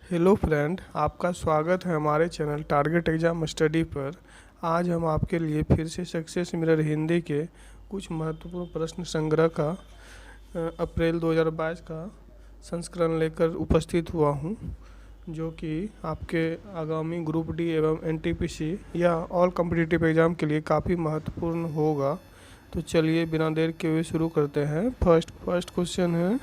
Hello friend, आपका स्वागत है हमारे चैनल टारगेट एग्जाम स्टडी पर। आज हम आपके लिए फिर से सक्सेस मिरर हिंदी के कुछ महत्वपूर्ण प्रश्न संग्रह का अप्रैल 2022 का संस्करण लेकर उपस्थित हुआ हूं, जो कि आपके आगामी ग्रुप डी एवं एनटीपीसी या ऑल कॉम्पिटिटिव एग्ज़ाम के लिए काफ़ी महत्वपूर्ण होगा। तो चलिए बिना देर के हुए शुरू करते हैं। फर्स्ट क्वेश्चन है,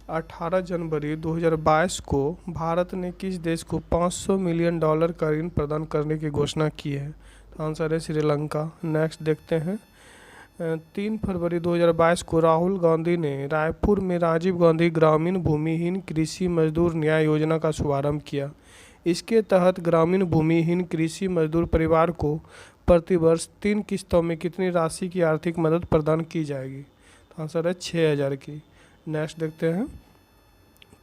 18 जनवरी 2022 को भारत ने किस देश को $500 मिलियन का ऋण प्रदान करने की घोषणा की है? तो आंसर है श्रीलंका। नेक्स्ट देखते हैं, 3 फरवरी 2022 को राहुल गांधी ने रायपुर में राजीव गांधी ग्रामीण भूमिहीन कृषि मजदूर न्याय योजना का शुभारंभ किया। इसके तहत ग्रामीण भूमिहीन कृषि मजदूर परिवार को प्रतिवर्ष 3 किस्तों में कितनी राशि की आर्थिक मदद प्रदान की जाएगी? तो आंसर है 6,000 की। नेक्स्ट देखते हैं,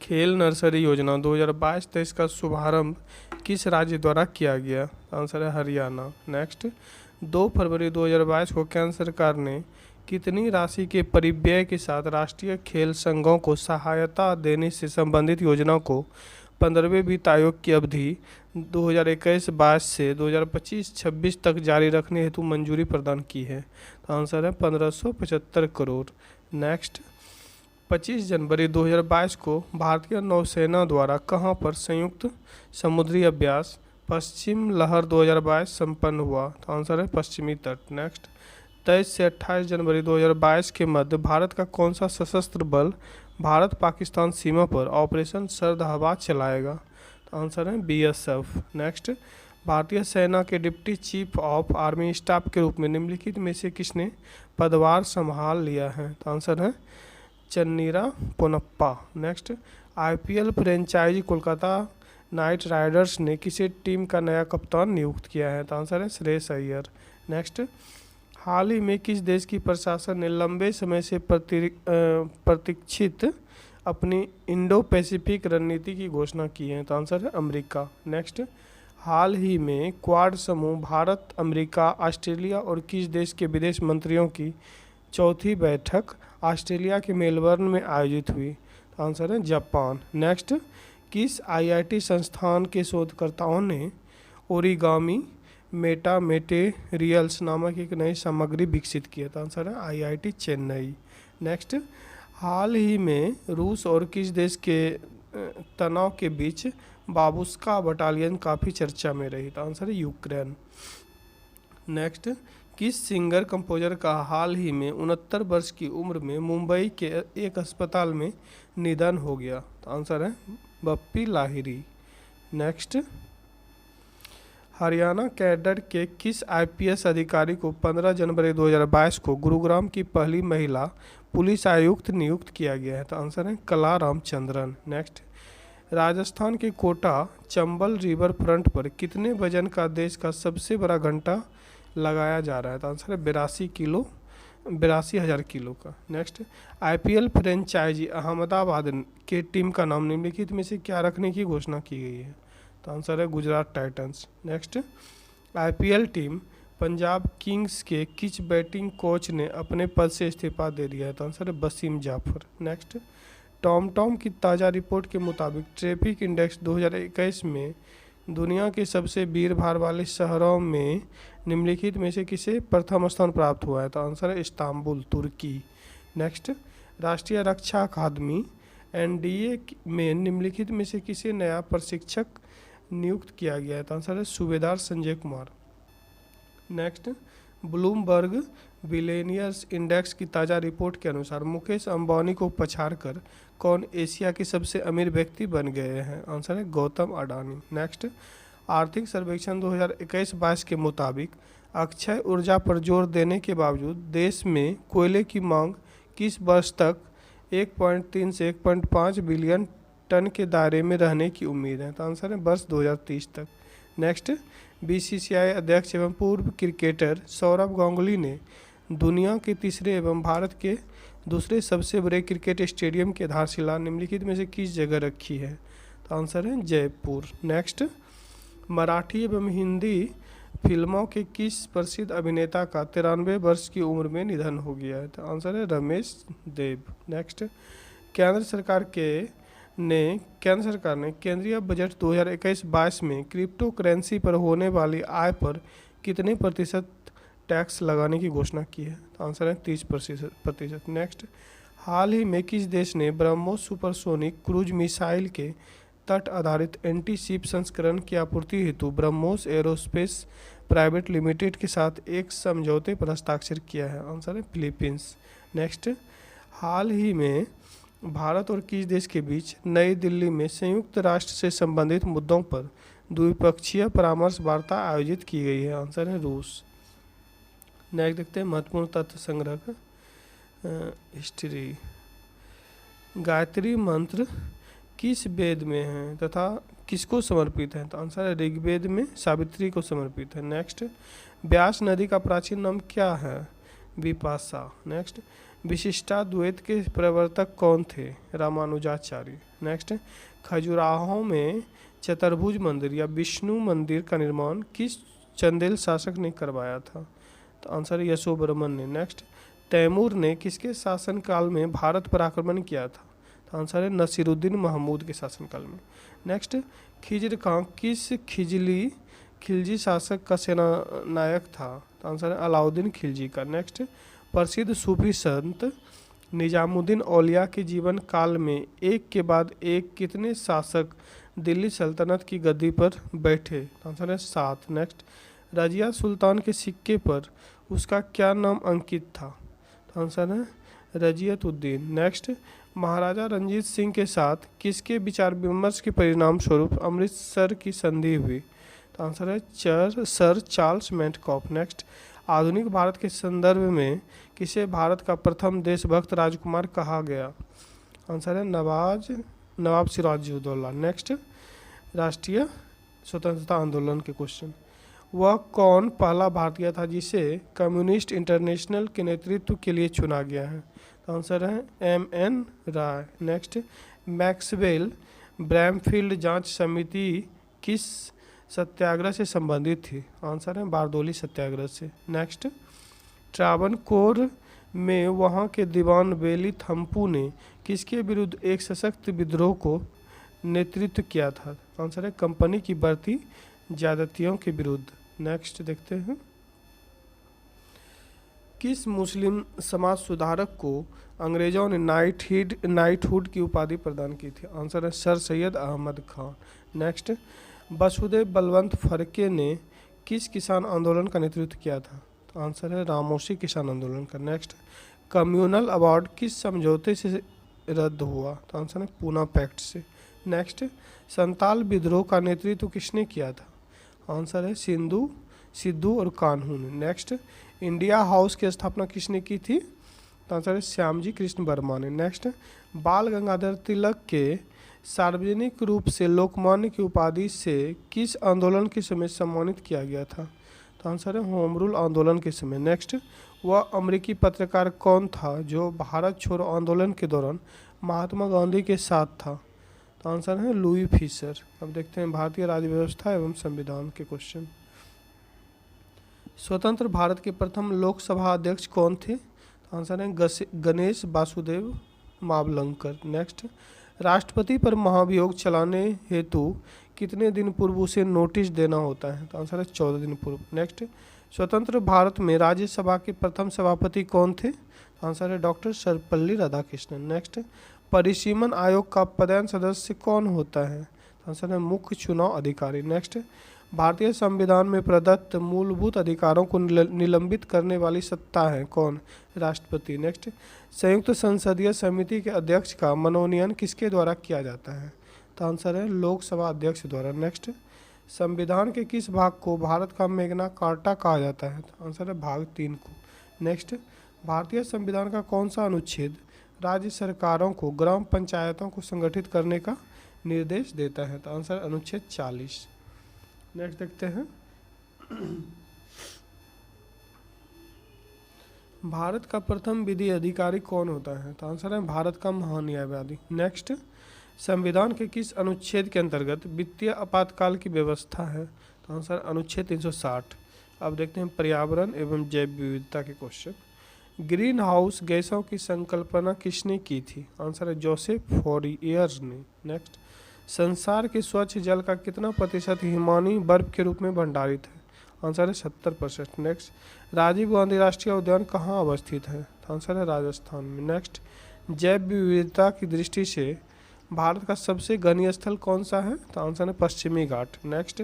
खेल नर्सरी योजना 2022-23 का शुभारंभ किस राज्य द्वारा किया गया? आंसर है हरियाणा। नेक्स्ट, 2 फरवरी 2022 को केंद्र सरकार ने कितनी राशि के परिव्यय के साथ राष्ट्रीय खेल संघों को सहायता देने से संबंधित योजना को 15वें वित्त आयोग की अवधि 2021-22 से 2025-26 तक जारी रखने हेतु मंजूरी प्रदान की है? तो आंसर है 1575 करोड़। नेक्स्ट, 25 जनवरी 2022 को भारतीय नौसेना द्वारा कहां पर संयुक्त समुद्री अभ्यास पश्चिम लहर 2022 संपन्न हुआ? तो आंसर है पश्चिमी तट। नेक्स्ट, 23 से 28 जनवरी 2022 के मध्य भारत का कौन सा सशस्त्र बल भारत पाकिस्तान सीमा पर ऑपरेशन सर्द हवा चलाएगा? तो आंसर है BSF। नेक्स्ट, भारतीय सेना के deputy chief of army staff के रूप में निम्नलिखित में से किसने पदभार संभाल लिया है? तो आंसर है Channeera Ponnappa. Next, IPL franchisee Kolkata Knight Riders ने किसी टीम का नया कप्तान नियुक्त किया है? तो आंसर है श्रेयस अय्यर। नेक्स्ट, हाल ही में किस देश की प्रशासन ने लंबे समय से प्रतीक्षित अपनी इंडो पैसिफिक रणनीति की घोषणा की है? तो आंसर है अमेरिका। नेक्स्ट, हाल ही में क्वाड समूह भारत, अमेरिका, ऑस्ट्रेलिया और किस देश के विदेश मंत्रियों की चौथी बैठक ऑस्ट्रेलिया के मेलबर्न में आयोजित हुई? तो आंसर है जापान। नेक्स्ट, किस IIT संस्थान के शोधकर्ताओं ने ओरिगामी मेटा मेटेरियल्स नामक एक नई सामग्री विकसित की है? तो आंसर है IIT चेन्नई। नेक्स्ट, हाल ही में रूस और किस देश के तनाव के बीच बाबुस्का बटालियन काफ़ी चर्चा में रही? तो आंसर है यूक्रेन। नेक्स्ट, किस सिंगर कंपोजर का हाल ही में 69 वर्ष की उम्र में मुंबई के एक अस्पताल में निधन हो गया? तो आंसर है बप्पी लाहिरी। नेक्स्ट, हरियाणा कैडर के किस IPS अधिकारी को 15 जनवरी 2022 को गुरुग्राम की पहली महिला पुलिस आयुक्त नियुक्त किया गया है? तो आंसर है कला रामचंद्रन। नेक्स्ट, राजस्थान के कोटा चंबल रिवर फ्रंट पर कितने वजन का देश का सबसे बड़ा घंटा लगाया जा रहा है? तो आंसर है 82,000 किलो का। नेक्स्ट, IPL फ्रेंचाइजी अहमदाबाद के टीम का नाम निम्नलिखित में से क्या रखने की घोषणा की गई है? तो आंसर है Gujarat Titans. Next, IPL team Punjab Kings के किस बैटिंग कोच ने अपने पद से इस्तीफा दे दिया है? तो आंसर है वसीम जाफर। नेक्स्ट, टॉम की ताज़ा रिपोर्ट के मुताबिक ट्रैफिक इंडेक्स 2021 में दुनिया के सबसे भीड़ भाड़ वाले शहरों में निम्नलिखित में से किसे प्रथम स्थान प्राप्त हुआ है? तो आंसर है इस्तांबुल, तुर्की। नेक्स्ट, राष्ट्रीय रक्षा अकादमी NDA में निम्नलिखित में से किसे नया प्रशिक्षक नियुक्त किया गया है? तो आंसर है सूबेदार Sanjay Kumar. Next, Bloomberg billionaires index की ताज़ा रिपोर्ट के अनुसार मुकेश अंबानी को पछाड़कर कौन एशिया के सबसे अमीर व्यक्ति बन गए हैं? आंसर है गौतम अडानी। नेक्स्ट, आर्थिक सर्वेक्षण 2021-22 के मुताबिक अक्षय ऊर्जा पर जोर देने के बावजूद देश में कोयले की मांग किस वर्ष तक 1.3 से 1.5 बिलियन टन के दायरे में रहने की उम्मीद है? तो आंसर है वर्ष 2030 तक। नेक्स्ट, BCCI अध्यक्ष एवं पूर्व क्रिकेटर सौरव गांगुली ने दुनिया के तीसरे एवं भारत के दूसरे सबसे बड़े क्रिकेट स्टेडियम की आधारशिला निम्नलिखित में से किस जगह रखी है? तो आंसर है जयपुर। नेक्स्ट, मराठी एवं हिंदी फिल्मों के किस प्रसिद्ध अभिनेता का 93 वर्ष की उम्र में निधन हो गया है? तो आंसर है रमेश देव। नेक्स्ट, केंद्र सरकार के ने केंद्र सरकार ने केंद्रीय बजट 2021-22 में क्रिप्टो करेंसी पर होने वाली आय पर कितने प्रतिशत टैक्स लगाने की घोषणा की है? तो आंसर है 30%। नेक्स्ट, हाल ही में किस देश ने ब्रह्मोस सुपरसोनिक क्रूज मिसाइल के तट आधारित एंटी शिप संस्करण की आपूर्ति हेतु ब्रह्मोस एरोस्पेस प्राइवेट लिमिटेड के साथ एक समझौते पर हस्ताक्षर किया है? आंसर है फिलीपींस। नेक्स्ट, हाल ही में भारत और किस देश के बीच नई दिल्ली में संयुक्त राष्ट्र से संबंधित मुद्दों पर द्विपक्षीय परामर्श वार्ता आयोजित की गई है? आंसर है रूस। नेक्स्ट देखते हैं महत्वपूर्ण तथ्य संग्रह का हिस्ट्री। गायत्री मंत्र किस वेद में है तथा किसको समर्पित है? तो आंसर है ऋग्वेद में सावित्री को समर्पित है। नेक्स्ट, व्यास नदी का प्राचीन नाम क्या है? विपाशा। नेक्स्ट, विशिष्टाद्वैत के प्रवर्तक कौन थे? रामानुजाचार्य। नेक्स्ट, खजुराहो में चतुर्भुज मंदिर या विष्णु मंदिर का निर्माण किस चंदेल शासक ने करवाया था? तो आंसर है यशोवर्मन ने। नेक्स्ट, तैमूर ने किसके शासनकाल में भारत पर आक्रमण किया था? तो आंसर है नसीरुद्दीन महमूद के शासनकाल में। नेक्स्ट, खिज्र खां किस खिलजी शासक का सेना नायक था? तो आंसर है अलाउद्दीन खिलजी का। नेक्स्ट, प्रसिद्ध सूफी संत निजामुद्दीन औलिया के जीवन काल में एक के बाद एक कितने शासक दिल्ली सल्तनत की गद्दी पर बैठे? आंसर है 7। नेक्स्ट, रजिया सुल्तान के सिक्के पर उसका क्या नाम अंकित था? तो आंसर है रजियतुद्दीन। नेक्स्ट, महाराजा रंजीत सिंह के साथ किसके विचार विमर्श के परिणाम स्वरूप अमृतसर की संधि हुई? तो आंसर है सर चार्ल्स मेंटकॉफ। नेक्स्ट, आधुनिक भारत के संदर्भ में किसे भारत का प्रथम देशभक्त राजकुमार कहा गया? आंसर है नवाब सिराजुद्दौला। नेक्स्ट, राष्ट्रीय स्वतंत्रता आंदोलन के क्वेश्चन। वह कौन पहला भारतीय था जिसे कम्युनिस्ट इंटरनेशनल के नेतृत्व के लिए चुना गया है? तो आंसर है M.N. राय। नेक्स्ट, मैक्सवेल ब्रैमफील्ड जांच समिति किस सत्याग्रह से संबंधित थी? आंसर है बारदोली सत्याग्रह से। नेक्स्ट, ट्रावनकोर में वहाँ के दीवान बेली थम्पू ने किसके विरुद्ध एक सशक्त विद्रोह को नेतृत्व किया था? आंसर है कंपनी की बढ़ती ज्यादतियों के विरुद्ध। नेक्स्ट देखते हैं, किस मुस्लिम समाज सुधारक को अंग्रेजों ने नाइटहुड की उपाधि प्रदान की थी? आंसर है सर सैयद अहमद खान। नेक्स्ट, वसुदेव बलवंत फड़के ने किस किसान आंदोलन का नेतृत्व किया था? तो आंसर है रामोशी किसान आंदोलन का। नेक्स्ट, कम्युनल अवार्ड किस समझौते से रद्द हुआ? तो आंसर है पूना पैक्ट से। नेक्स्ट, संताल विद्रोह का नेतृत्व किसने किया था? आंसर है सिद्धू और कान्हू ने। नेक्स्ट, इंडिया हाउस की स्थापना किसने की थी? तो आंसर है श्यामजी कृष्ण वर्मा ने। नेक्स्ट, बाल गंगाधर तिलक के सार्वजनिक रूप से लोकमान्य की उपाधि से किस आंदोलन के समय सम्मानित किया गया था? तो आंसर है होम रूल आंदोलन के समय। नेक्स्ट, वह अमेरिकी पत्रकार कौन था जो भारत छोड़ो आंदोलन के दौरान महात्मा गांधी के साथ था? तो आंसर है लुई फिशर। अब देखते हैं भारतीय राज्य व्यवस्था एवं संविधान के क्वेश्चन। स्वतंत्र भारत के प्रथम लोकसभा अध्यक्ष कौन थे? तो आंसर है गणेश वासुदेव मावलंकर। नेक्स्ट, राष्ट्रपति पर महाभियोग चलाने हेतु कितने दिन पूर्व उसे नोटिस देना होता है? तो आंसर है 14 दिन पूर्व। नेक्स्ट, स्वतंत्र भारत में राज्यसभा के प्रथम सभापति कौन थे? तो आंसर है डॉक्टर सर्वपल्ली राधाकृष्णन। नेक्स्ट, परिसीमन आयोग का पदेन सदस्य कौन होता है? तो आंसर है मुख्य चुनाव अधिकारी। नेक्स्ट, भारतीय संविधान में प्रदत्त मूलभूत अधिकारों को निलंबित करने वाली सत्ता है कौन? राष्ट्रपति। नेक्स्ट, संयुक्त संसदीय समिति के अध्यक्ष का मनोनयन किसके द्वारा किया जाता है? तो आंसर है लोकसभा अध्यक्ष द्वारा। नेक्स्ट, संविधान के किस भाग को भारत का मैग्ना कार्टा कहा जाता है? तो आंसर है भाग 3 को। नेक्स्ट, भारतीय संविधान का कौन सा अनुच्छेद राज्य सरकारों को ग्राम पंचायतों को संगठित करने का निर्देश देता है? तो आंसर अनुच्छेद 40। नेक्स्ट देखते हैं, भारत का प्रथम विधि अधिकारी कौन होता है? तो आंसर है भारत का महान्यायवादी। नेक्स्ट, संविधान के किस अनुच्छेद के अंतर्गत वित्तीय आपातकाल की व्यवस्था है? तो आंसर अनुच्छेद 360। अब देखते हैं पर्यावरण एवं जैव विविधता के क्वेश्चन। ग्रीन हाउस गैसों की संकल्पना किसने की थी? आंसर है जोसेफ फोरियर ने। नेक्स्ट, संसार के स्वच्छ जल का कितना प्रतिशत हिमानी बर्फ के रूप में भंडारित है? आंसर है 70%। नेक्स्ट, राजीव गांधी राष्ट्रीय उद्यान कहाँ अवस्थित है? आंसर है राजस्थान में। नेक्स्ट, जैव विविधता की दृष्टि से भारत का सबसे घनीय स्थल कौन सा है? तो आंसर है पश्चिमी घाट। नेक्स्ट,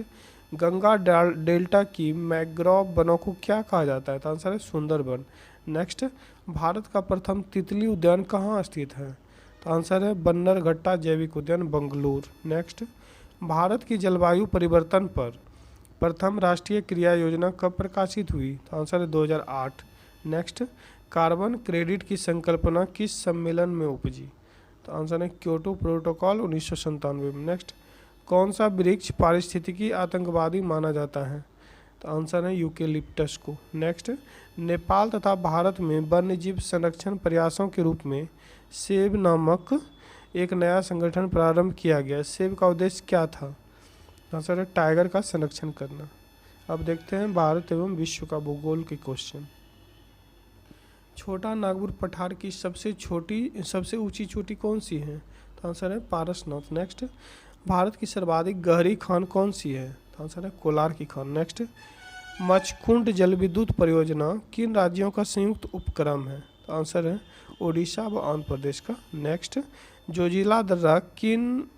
गंगा डेल्टा की मैंग्रोव वनों को क्या कहा जाता है? तो आंसर है सुंदरबन। नेक्स्ट, भारत का प्रथम तितली उद्यान कहाँ स्थित है? तो आंसर है बन्नरघट्टा जैविक उद्यान, बेंगलुरु। नेक्स्ट, भारत की जलवायु परिवर्तन पर प्रथम राष्ट्रीय क्रिया योजना कब प्रकाशित हुई? तो आंसर है 2008। नेक्स्ट, कार्बन क्रेडिट की संकल्पना किस सम्मेलन में उपजी? तो आंसर है क्योटो प्रोटोकॉल 1997 में। नेक्स्ट, कौन सा वृक्ष पारिस्थितिकी आतंकवादी माना जाता है? तो आंसर है यूकेलिप्टस को। नेक्स्ट, नेपाल तथा भारत में वन्यजीव संरक्षण प्रयासों के रूप में सेब नामक एक नया संगठन प्रारंभ किया गया। सेब का उद्देश्य क्या था? आंसर है टाइगर का संरक्षण करना। अब देखते हैं भारत एवं विश्व का भूगोल के क्वेश्चन। छोटा नागपुर पठार की सबसे ऊंची चोटी कौन सी है? तो आंसर है पारसनाथ। नेक्स्ट, भारत की सर्वाधिक गहरी खान कौन सी है? तो आंसर है कोलार की खान। नेक्स्ट, मचकुंड जल विद्युत परियोजना किन राज्यों का संयुक्त उपक्रम है? तो आंसर है ओडिशा व आंध्र प्रदेश का। नेक्स्ट, जोजिला दर्रा किन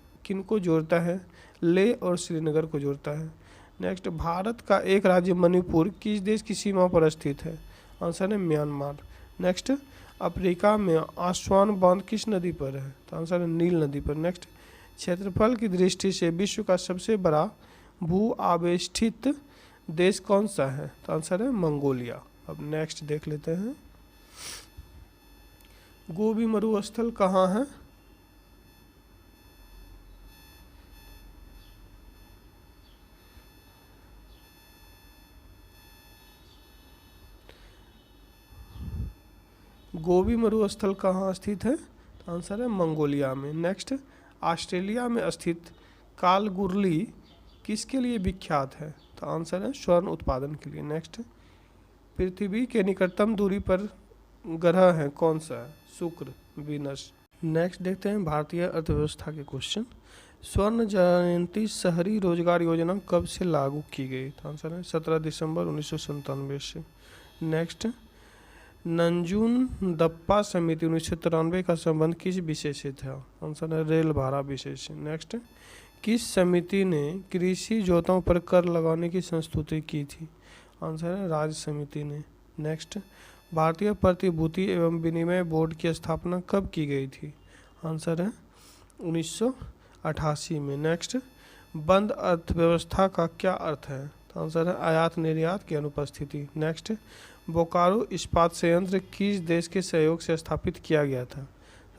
को जोड़ता है? लेह और श्रीनगर को जोड़ता है। नेक्स्ट, भारत का एक राज्य मणिपुर किस देश की सीमा पर स्थित है? आंसर है म्यांमार। नेक्स्ट, अफ्रीका में आस्वान बांध किस नदी पर है? तो आंसर है नील नदी पर। नेक्स्ट, क्षेत्रफल की दृष्टि से विश्व का सबसे बड़ा भू आवेष्टित देश कौन सा है? तो आंसर है मंगोलिया। अब नेक्स्ट देख लेते हैं, गोबी मरुस्थल कहाँ है? गोबी मरुस्थल कहाँ स्थित है? तो आंसर है मंगोलिया में। नेक्स्ट, ऑस्ट्रेलिया में स्थित कालगुरली किसके लिए विख्यात है? तो आंसर है स्वर्ण उत्पादन के लिए। नेक्स्ट, पृथ्वी के निकटतम दूरी पर ग्रह है कौन सा है? शुक्र, वीनस। नेक्स्ट देखते हैं भारतीय अर्थव्यवस्था के क्वेश्चन। स्वर्ण जयंती शहरी रोजगार योजना कब से लागू की गई? तो आंसर है 17 दिसंबर 1997 से। नेक्स्ट, नंजून-दप्पा समिति 1993 का संबंध किस विषय से था? आंसर है रेल भाड़ा विषय से। नेक्स्ट, किस समिति ने कृषि जोतों पर कर लगाने की संस्तुति की थी? आंसर है राज्य समिति ने। नेक्स्ट, भारतीय प्रतिभूति एवं विनिमय बोर्ड की स्थापना कब की गई थी? आंसर है 1988 में। नेक्स्ट, बंद अर्थव्यवस्था का क्या अर्थ है? तो आंसर है आयात निर्यात की अनुपस्थिति। नेक्स्ट, बोकारो इस्पात संयंत्र किस देश के सहयोग से स्थापित किया गया था?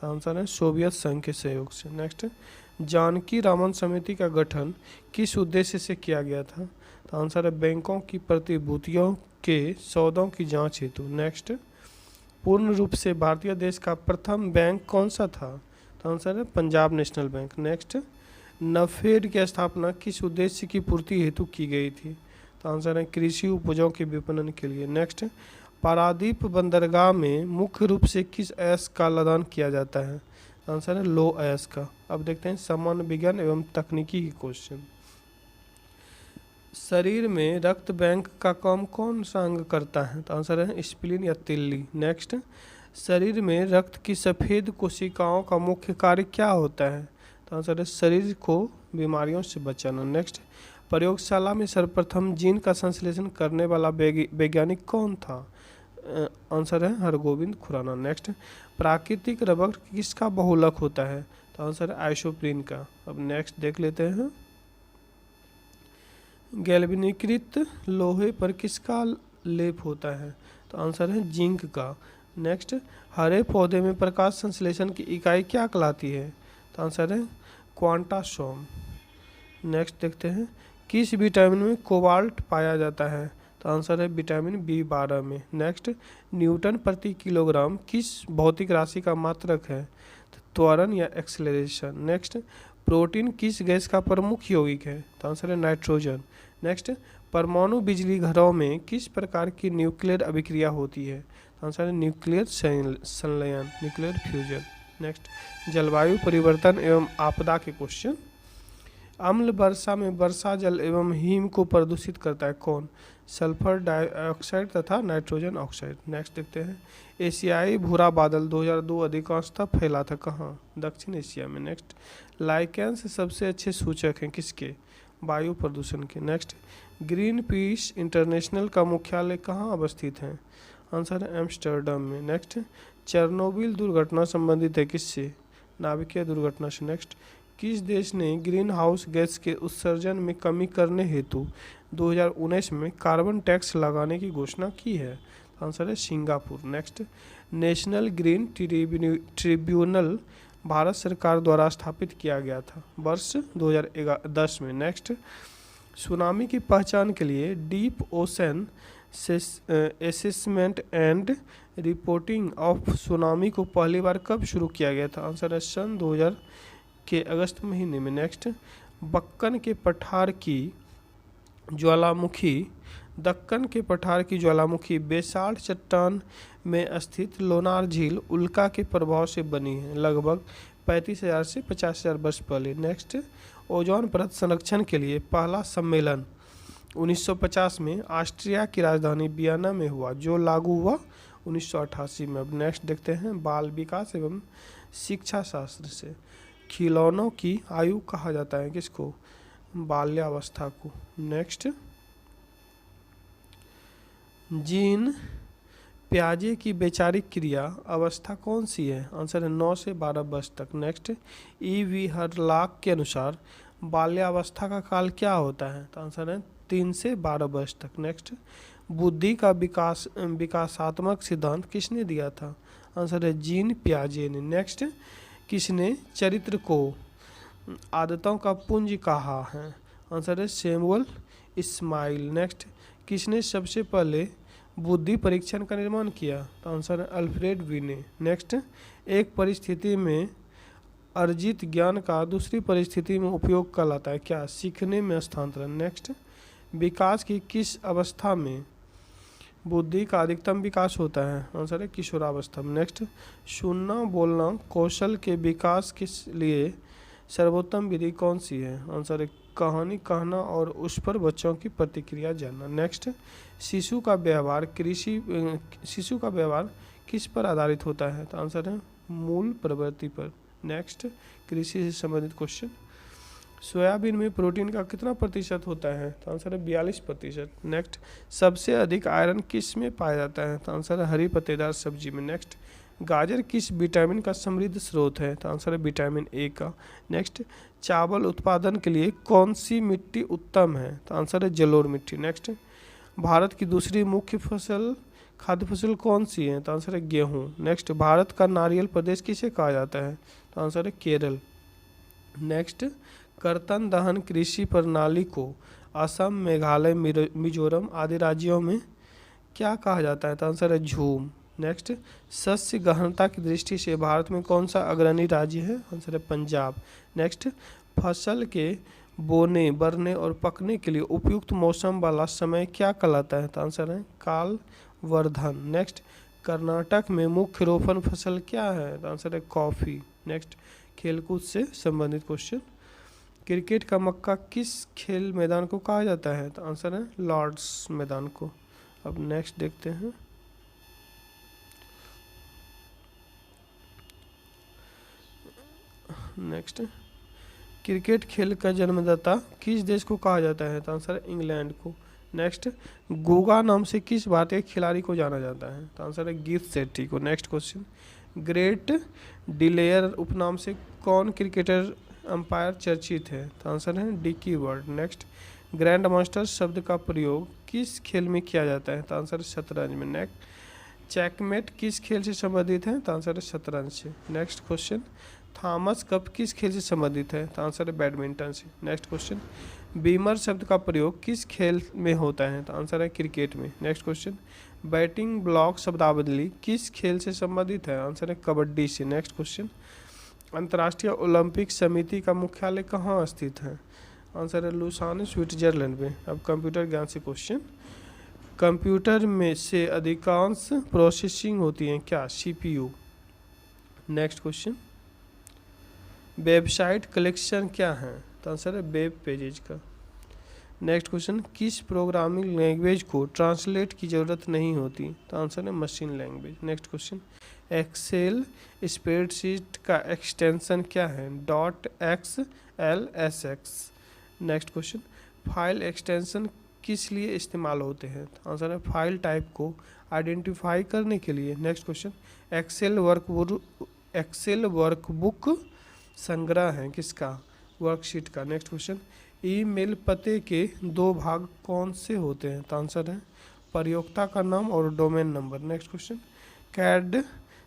तो आंसर है सोवियत संघ के सहयोग से। नेक्स्ट, जानकी रामन समिति का गठन किस उद्देश्य से किया गया था? तो आंसर है बैंकों की प्रतिभूतियों के सौदों की जांच हेतु। नेक्स्ट, पूर्ण रूप से भारतीय देश का प्रथम बैंक कौन सा था? तो आंसर है पंजाब नेशनल बैंक। नेक्स्ट, नफेड की स्थापना किस उद्देश्य की पूर्ति हेतु की गई थी? तो आंसर है कृषि उपजों के विपणन के लिए। नेक्स्ट, पारादीप बंदरगाह में मुख्य रूप से किस अयस्क का लदान किया जाता है? आंसर है लो अयस्क का। अब देखते हैं सामान्य विज्ञान एवं तकनीकी के क्वेश्चन। शरीर में रक्त बैंक का काम कौन सा अंग करता है? तो आंसर है स्प्लीन या तिल्ली। नेक्स्ट, शरीर में रक्त की सफ़ेद कोशिकाओं का मुख्य कार्य क्या होता है? तो आंसर है शरीर को बीमारियों से बचाना। नेक्स्ट, प्रयोगशाला में सर्वप्रथम जीन का संश्लेषण करने वाला वैज्ञानिक कौन था? आंसर है हरगोविंद खुराना। नेक्स्ट, प्राकृतिक रबर किसका बहुलक होता है? तो आंसर है आइसोप्रीन का। अब नेक्स्ट देख लेते हैं, गैल्वेनीकृत लोहे पर किसका लेप होता है? तो आंसर है जिंक का। नेक्स्ट, हरे पौधे में प्रकाश संश्लेषण की इकाई क्या कहलाती है? तो आंसर है क्वांटासोम। नेक्स्ट देखते हैं, किस विटामिन में कोबाल्ट पाया जाता है? तो आंसर है विटामिन B12 में। नेक्स्ट, न्यूटन प्रति किलोग्राम किस भौतिक राशि का मात्रक है? त्वरण या एक्सेलरेशन। नेक्स्ट, प्रोटीन किस गैस का प्रमुख यौगिक है? तो आंसर है नाइट्रोजन। नेक्स्ट, परमाणु बिजली घरों में किस प्रकार की न्यूक्लियर अभिक्रिया होती है? आंसर है न्यूक्लियर संलयन, न्यूक्लियर फ्यूजन। नेक्स्ट, जलवायु परिवर्तन एवं आपदा के क्वेश्चन। अम्ल वर्षा में वर्षा जल एवं हिम को प्रदूषित करता है कौन? सल्फर डाइऑक्साइड तथा नाइट्रोजन ऑक्साइड। नेक्स्ट देखते हैं, एशियाई भूरा बादल 2002 अधिकांशतः फैला था कहाँ? दक्षिण एशिया में। नेक्स्ट, लाइकेंस सबसे अच्छे सूचक हैं किसके? वायु प्रदूषण के। नेक्स्ट, ग्रीन पीस इंटरनेशनल का मुख्यालय कहाँ अवस्थित है? आंसर है एम्स्टर्डम में। नेक्स्ट, चेरनोबिल दुर्घटना संबंधित है किससे? नाभिकीय दुर्घटना से। नेक्स्ट, किस देश ने ग्रीन हाउस गैस के उत्सर्जन में कमी करने हेतु 2019 में कार्बन टैक्स लगाने की घोषणा की है? आंसर है Singapore. Next, national green tribunal Bharat सरकार द्वारा स्थापित किया गया था वर्ष 2010 में। नेक्स्ट, सुनामी की पहचान के लिए deep ocean assessment and reporting of tsunami को पहली बार कब शुरू किया गया था? आंसर है सन 2000 के अगस्त महीने में। नेक्स्ट, दक्कन के पठार की ज्वालामुखी बेसाल्ट चट्टान में स्थित लोनार झील उल्का के प्रभाव से बनी है लगभग 35,000 से 50,000 वर्ष पहले। नेक्स्ट, ओजोन परत संरक्षण के लिए पहला सम्मेलन 1950 में ऑस्ट्रिया की राजधानी वियना में हुआ जो लागू हुआ 1988 में। अब नेक्स्ट देखते हैं, बाल विकास एवं शिक्षा शास्त्र से खिलौनों की आयु कहा जाता है किसको? बाल्यावस्था को। नेक्स्ट, जीन प्याजे की वैचारिक क्रिया अवस्था कौन सी है? आंसर है 9 से 12 वर्ष तक। नेक्स्ट, वी हरलाक के अनुसार बाल्यावस्था का काल क्या होता है? तो आंसर है 3 से 12 वर्ष तक। नेक्स्ट, बुद्धि का विकासात्मक सिद्धांत किसने दिया था? आंसर है जीन प्याजे ने। नेक्स्ट, किसने चरित्र को आदतों का पुंज कहा है? आंसर है सैमुअल इस्माइल। नेक्स्ट, किसने सबसे पहले बुद्धि परीक्षण का निर्माण किया? तो आंसर है अल्फ्रेड वीने। नेक्स्ट, एक परिस्थिति में अर्जित ज्ञान का दूसरी परिस्थिति में उपयोग कहलाता है क्या? सीखने में हस्तांतरण। नेक्स्ट, विकास की किस अवस्था में बुद्धि का अधिकतम विकास होता है? आंसर है किशोरावस्था में। नेक्स्ट, सुनना बोलना कौशल के विकास के लिए सर्वोत्तम विधि कौन सी है? आंसर है कहानी कहना और उस पर बच्चों की प्रतिक्रिया जानना। नेक्स्ट, शिशु का व्यवहार किस पर आधारित होता है? तो आंसर है मूल प्रवृत्ति पर। नेक्स्ट, कृषि से संबंधित क्वेश्चन। सोयाबीन में प्रोटीन का कितना प्रतिशत होता है? तो आंसर है 42%। नेक्स्ट, सबसे अधिक आयरन किस में पाया जाता है? तो आंसर है हरी पत्तेदार सब्जी में। नेक्स्ट, गाजर किस विटामिन का समृद्ध स्रोत है? तो आंसर है विटामिन ए का। नेक्स्ट, चावल उत्पादन के लिए कौन सी मिट्टी उत्तम है? तो आंसर है जलोढ़ मिट्टी। नेक्स्ट, भारत की दूसरी मुख्य खाद्य फसल कौन सी है? तो आंसर है गेहूँ। नेक्स्ट, भारत का नारियल प्रदेश किसे कहा जाता है? तो आंसर है केरल। नेक्स्ट, कर्तन दहन कृषि प्रणाली को असम, मेघालय, मिजोरम आदि राज्यों में क्या कहा जाता है? तो आंसर है झूम। नेक्स्ट, शस्य गहनता की दृष्टि से भारत में कौन सा अग्रणी राज्य है? आंसर है पंजाब। नेक्स्ट, फसल के बोने, बढ़ने और पकने के लिए उपयुक्त मौसम वाला समय क्या कहलाता है? तो आंसर है काल वर्धन। नेक्स्ट, कर्नाटक में मुख्य रोपण फसल क्या है? तो आंसर है कॉफी। नेक्स्ट, खेलकूद से संबंधित क्वेश्चन। क्रिकेट का मक्का किस खेल मैदान को कहा जाता है? तो आंसर है लॉर्ड्स मैदान को। अब नेक्स्ट देखते हैं, नेक्स्ट, क्रिकेट खेल का जन्मदाता किस देश को कहा जाता है? तो आंसर है इंग्लैंड को। नेक्स्ट, गोगा नाम से किस भारतीय खिलाड़ी को जाना जाता है? तो आंसर है गीत सेट्टी को। नेक्स्ट क्वेश्चन, ग्रेट डिलेयर उपनाम से कौन क्रिकेटर अंपायर चर्चित है? तो आंसर है Dickie Bird. Next, grandmaster शब्द का प्रयोग किस खेल में किया जाता है? तो आंसर है शतरंज में। नेक्स्ट, चेकमेट किस खेल से संबंधित है? तो आंसर है शतरंज से। नेक्स्ट क्वेश्चन, थॉमस कप किस खेल से संबंधित है? तो आंसर है बैडमिंटन से। नेक्स्ट क्वेश्चन, बीमर शब्द का प्रयोग किस खेल में होता है? तो आंसर है क्रिकेट में। नेक्स्ट क्वेश्चन, बैटिंग ब्लॉक शब्दावली किस खेल से संबंधित है? आंसर है कबड्डी से। नेक्स्ट क्वेश्चन, अंतर्राष्ट्रीय ओलंपिक समिति का मुख्यालय कहाँ स्थित है? आंसर है लुसाने, स्विट्जरलैंड में। अब कंप्यूटर ज्ञान से क्वेश्चन, कंप्यूटर में से अधिकांश प्रोसेसिंग होती है क्या? CPU। Next question, website collection क्या है? तो आंसर है वेब पेजेज का। नेक्स्ट क्वेश्चन, किस प्रोग्रामिंग लैंग्वेज को ट्रांसलेट की ज़रूरत नहीं होती? तो आंसर है machine language. Next question, Excel spreadsheet का एक्सटेंशन क्या है? .xlsx। Next question, file extension किस लिए इस्तेमाल होते हैं? तो आंसर है फाइल टाइप को आइडेंटिफाई करने के लिए। नेक्स्ट क्वेश्चन, एक्सेल वर्कबुक संग्रह है किसका? वर्कशीट का। नेक्स्ट क्वेश्चन, ईमेल पते के दो भाग कौन से होते हैं? तो आंसर है प्रयोक्ता का नाम और domain number. Next question, CAD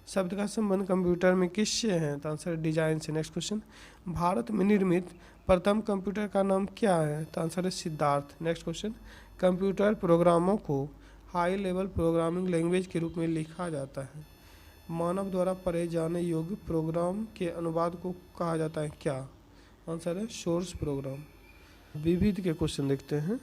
शब्द का संबंध कंप्यूटर में किससे है? तो आंसर है डिजाइन से। नेक्स्ट क्वेश्चन, भारत में निर्मित प्रथम कंप्यूटर का नाम क्या है? तो आंसर है सिद्धार्थ। नेक्स्ट क्वेश्चन, कंप्यूटर प्रोग्रामों को हाई लेवल प्रोग्रामिंग लैंग्वेज के रूप में लिखा जाता है। मानव द्वारा पढ़े जाने योग्य प्रोग्राम के अनुवाद को कहा जाता है क्या? आंसर है सोर्स प्रोग्राम। विविध के क्वेश्चन देखते हैं।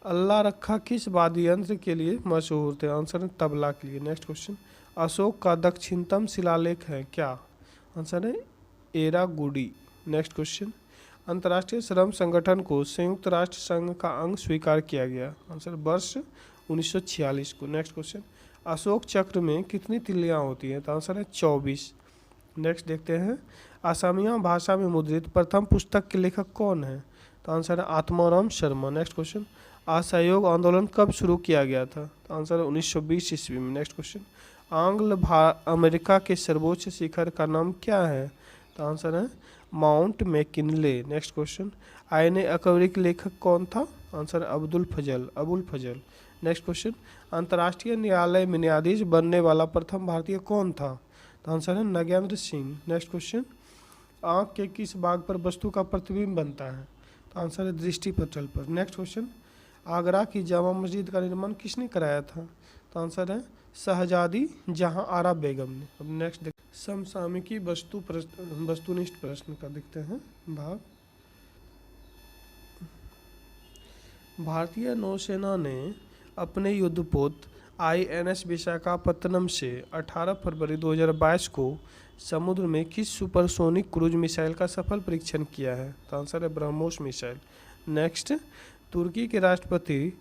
अल्लाह रखा किस वाद्य यंत्र के लिए मशहूर थे? आंसर है तबला के लिए। नेक्स्ट क्वेश्चन, अशोक का दक्षिणतम शिलालेख है क्या? आंसर है एरागुडी। नेक्स्ट क्वेश्चन, अंतर्राष्ट्रीय श्रम संगठन को संयुक्त राष्ट्र संघ का अंग स्वीकार किया गया? आंसर वर्ष 1946 को। नेक्स्ट क्वेश्चन, अशोक चक्र में कितनी तिल्लियाँ होती हैं? तो आंसर है 24। नेक्स्ट देखते हैं, असमिया भाषा में मुद्रित प्रथम पुस्तक के लेखक कौन है? तो आंसर है आत्माराम शर्मा। नेक्स्ट क्वेश्चन, असहयोग आंदोलन कब शुरू किया गया था? तो आंसर है 1920 ईस्वी में। नेक्स्ट क्वेश्चन, अमेरिका के सर्वोच्च शिखर का नाम क्या है? तो आंसर है माउंट मैकिनले। नेक्स्ट क्वेश्चन, आईने अकबरी के लेखक कौन था? आंसर अब्दुल फजल। नेक्स्ट क्वेश्चन, अंतर्राष्ट्रीय न्यायालय में न्यायाधीश बनने वाला प्रथम भारतीय कौन था? तो आंसर है नगेंद्र सिंह। नेक्स्ट क्वेश्चन, आँख के किस भाग पर वस्तु का प्रतिबिंब बनता है? तो आंसर है दृष्टि पटल पर। नेक्स्ट क्वेश्चन, आगरा की जामा मस्जिद का निर्माण किसने कराया था? तो आंसर है शहजादी जहां आरा बेगम ने। अब नेक्स्ट देख, समसामयिकी वस्तुनिष्ठ प्रश्न का देखते हैं भाग। भारतीय नौसेना ने अपने युद्धपोत INS विशाखापत्तनम से 18 फरवरी 2022 को समुद्र में किस सुपरसोनिक क्रूज मिसाइल का सफल परीक्षण किया है? तो आंसर है ब्रह्मोस मिसाइल। नेक्स्ट, तुर्की के राष्ट्रपति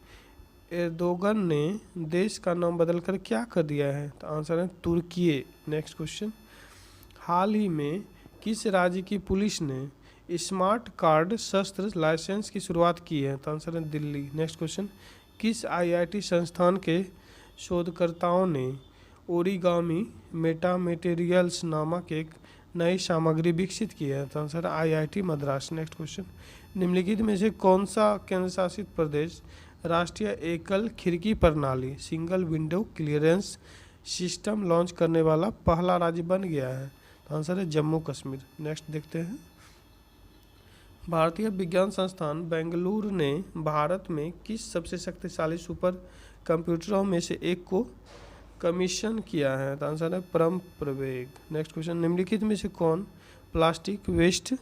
एर्दोगन ने देश का नाम बदलकर क्या कर दिया है? तो आंसर है तुर्कीये। नेक्स्ट क्वेश्चन, हाल ही में किस राज्य की पुलिस ने स्मार्ट कार्ड शस्त्र लाइसेंस की शुरुआत की है? तो आंसर है दिल्ली। नेक्स्ट क्वेश्चन, किस IIT संस्थान के शोधकर्ताओं ने ओरिगामी मेटामेटेरियल्स नामक एक नई सामग्री विकसित की है? तो आंसर है IIT मद्रास। नेक्स्ट क्वेश्चन, निम्नलिखित में से कौन सा केंद्र शासित प्रदेश राष्ट्रीय एकल खिड़की प्रणाली single window clearance system launch करने वाला पहला राज्य बन गया है? तो आंसर है जम्मू कश्मीर। नेक्स्ट देखते हैं, भारतीय विज्ञान संस्थान बेंगलुरु ने भारत में किस सबसे शक्तिशाली सुपर कंप्यूटरों में से एक को कमीशन किया है? तो आंसर है परम प्रवेग। नेक्स्ट क्वेश्चन, निम्नलिखित में से कौन प्लास्टिक वेस्ट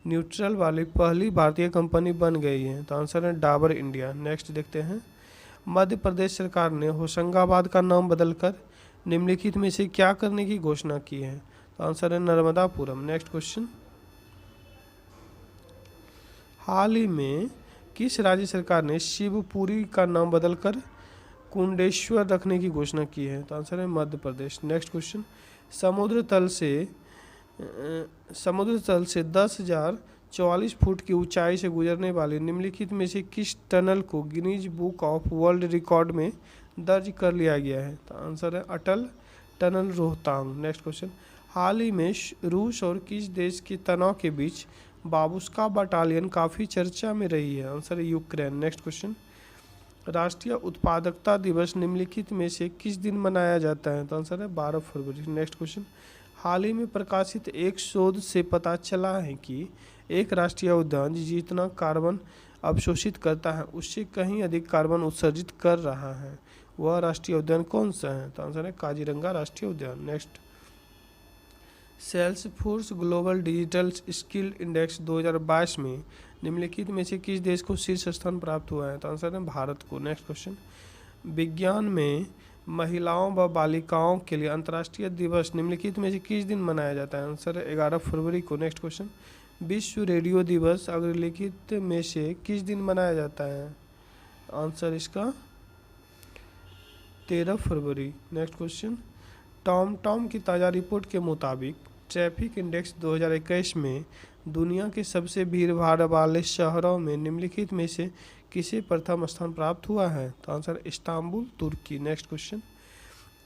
न्यूट्रल वाली पहली भारतीय कंपनी बन गई है? तो आंसर है डाबर इंडिया। नेक्स्ट देखते हैं, मध्य प्रदेश सरकार ने होशंगाबाद का नाम बदलकर निम्नलिखित में से क्या करने की घोषणा की है? तो आंसर है नर्मदापुरम। नेक्स्ट क्वेश्चन, हाल ही में किस राज्य सरकार ने शिवपुरी का नाम बदलकर कुंडेश्वर रखने की घोषणा की है? तो आंसर है मध्य प्रदेश। नेक्स्ट क्वेश्चन, समुद्र तल से 10,044 फुट की ऊंचाई से गुजरने वाली निम्नलिखित में से किस टनल को Guinness book of world record में दर्ज कर लिया गया है? तो आंसर है अटल टनल रोहतांग। नेक्स्ट क्वेश्चन, हाल ही में रूस और किस देश के तनाव के बीच बाबुस्का बटालियन काफ़ी चर्चा में रही है? आंसर है यूक्रेन। नेक्स्ट क्वेश्चन, राष्ट्रीय उत्पादकता दिवस निम्नलिखित में से किस दिन मनाया जाता है? तो आंसर है 12 फरवरी। नेक्स्ट क्वेश्चन, हाल ही में प्रकाशित एक शोध से पता चला है कि एक राष्ट्रीय उद्यान जितना कार्बन अवशोषित करता है उससे कहीं अधिक कार्बन उत्सर्जित कर रहा है, वह राष्ट्रीय उद्यान कौन सा है? तो आंसर है काजीरंगा राष्ट्रीय उद्यान। Next, Salesforce global digital skill index 2022 में निम्नलिखित में से किस देश को शीर्ष स्थान प्राप्त हुआ है? तो आंसर है भारत को। नेक्स्ट क्वेश्चन, विज्ञान में महिलाओं व बालिकाओं के लिए अंतर्राष्ट्रीय दिवस निम्नलिखित में से किस दिन मनाया जाता है? आंसर है 11 फरवरी को। नेक्स्ट क्वेश्चन, विश्व रेडियो दिवस अग्रलिखित में से किस दिन मनाया जाता है? आंसर इसका 13 फरवरी। नेक्स्ट क्वेश्चन, टॉम की ताज़ा रिपोर्ट के मुताबिक ट्रैफिक इंडेक्स 2021 में दुनिया के सबसे भीड़ भाड़ वाले शहरों में निम्नलिखित में से किसे प्रथम स्थान प्राप्त हुआ है? तो आंसर इस्तांबुल, तुर्की। नेक्स्ट क्वेश्चन,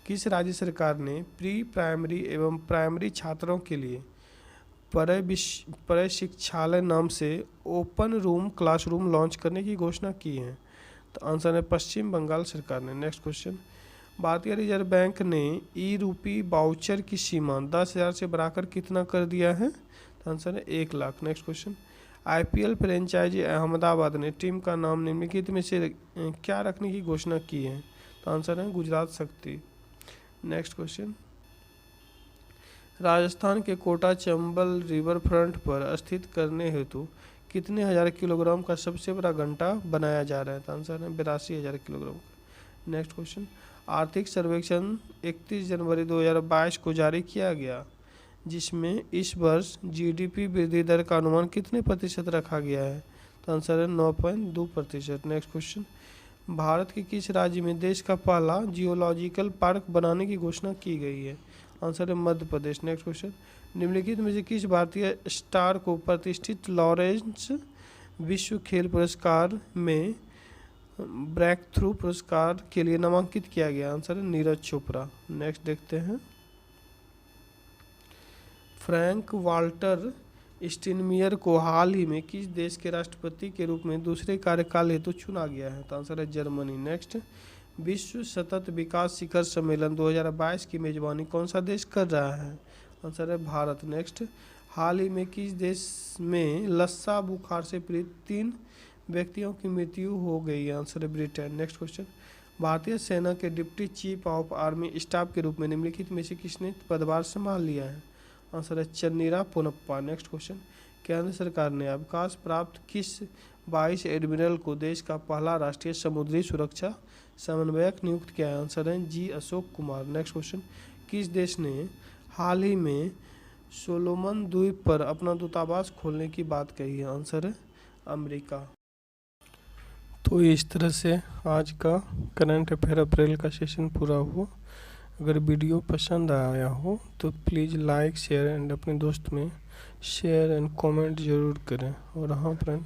किस राज्य सरकार ने प्री प्राइमरी एवं प्राइमरी छात्रों के लिए प्रशिक्षालय नाम से ओपन रूम क्लासरूम लॉन्च करने की घोषणा की है? तो आंसर है पश्चिम बंगाल सरकार ने। नेक्स्ट क्वेश्चन, भारतीय रिजर्व बैंक ने ई रूपी वाउचर की सीमा 10,000 से बढ़ाकर कितना कर दिया है? तो आंसर है 1 lakh. Next question, IPL franchisee Ahmedabad ने टीम का नाम निम्नलिखित में से क्या रखने की घोषणा की है? तो आंसर है गुजरात शक्ति। नेक्स्ट क्वेश्चन, राजस्थान के कोटा चंबल रिवर फ्रंट पर स्थित करने हेतु कितने हजार किलोग्राम का सबसे बड़ा घंटा बनाया जा रहा है? तो आंसर है 82,000 किलोग्राम का। नेक्स्ट क्वेश्चन, आर्थिक सर्वेक्षण 31 जनवरी 2022 को जारी किया गया, जिसमें इस वर्ष जीडीपी वृद्धि दर का अनुमान कितने प्रतिशत रखा गया है? तो आंसर है 9.2%। नेक्स्ट क्वेश्चन, भारत के किस राज्य में देश का पहला जियोलॉजिकल पार्क बनाने की घोषणा की गई है? आंसर है मध्य प्रदेश। नेक्स्ट क्वेश्चन, निम्नलिखित में से किस भारतीय स्टार को प्रतिष्ठित लॉरेंस विश्व खेल पुरस्कार में ब्रेक थ्रू पुरस्कार के लिए नामांकित किया गया? आंसर है नीरज चोपड़ा। नेक्स्ट देखते हैं, फ्रैंक वाल्टर स्टीनमियर को हाल ही में किस देश के राष्ट्रपति के रूप में दूसरे कार्यकाल हेतु चुना गया है? तो आंसर है जर्मनी। नेक्स्ट, विश्व सतत विकास शिखर सम्मेलन 2022 की मेजबानी कौन सा देश कर रहा है? आंसर है भारत। नेक्स्ट, हाल ही में किस देश में लस्सा बुखार से पीड़ित 3 व्यक्तियों की मृत्यु हो गई है? आंसर है ब्रिटेन। नेक्स्ट क्वेश्चन, भारतीय सेना के deputy chief of army staff के रूप में निम्नलिखित में से किसने पदभार संभाल लिया है? आंसर है चन्नीरा पोनप्पा। नेक्स्ट क्वेश्चन, केंद्र सरकार ने अवकाश प्राप्त किस वाइस एडमिरल को देश का पहला राष्ट्रीय समुद्री सुरक्षा समन्वयक नियुक्त किया है? आंसर है जी अशोक कुमार। नेक्स्ट क्वेश्चन, किस देश ने हाल ही में सोलोमन द्वीप पर अपना दूतावास खोलने की बात कही है? आंसर है अमेरिका। तो इस तरह से आज का करंट अफेयर अप्रैल का सेशन पूरा हुआ। अगर वीडियो पसंद आया हो तो प्लीज़ लाइक शेयर एंड अपने दोस्त में शेयर एंड कमेंट ज़रूर करें। और हाँ फ्रेंड,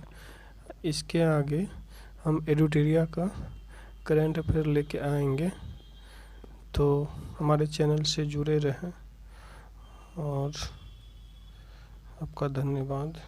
इसके आगे हम एडुटेरिया का करंट अफेयर लेके आएंगे, तो हमारे चैनल से जुड़े रहें और आपका धन्यवाद।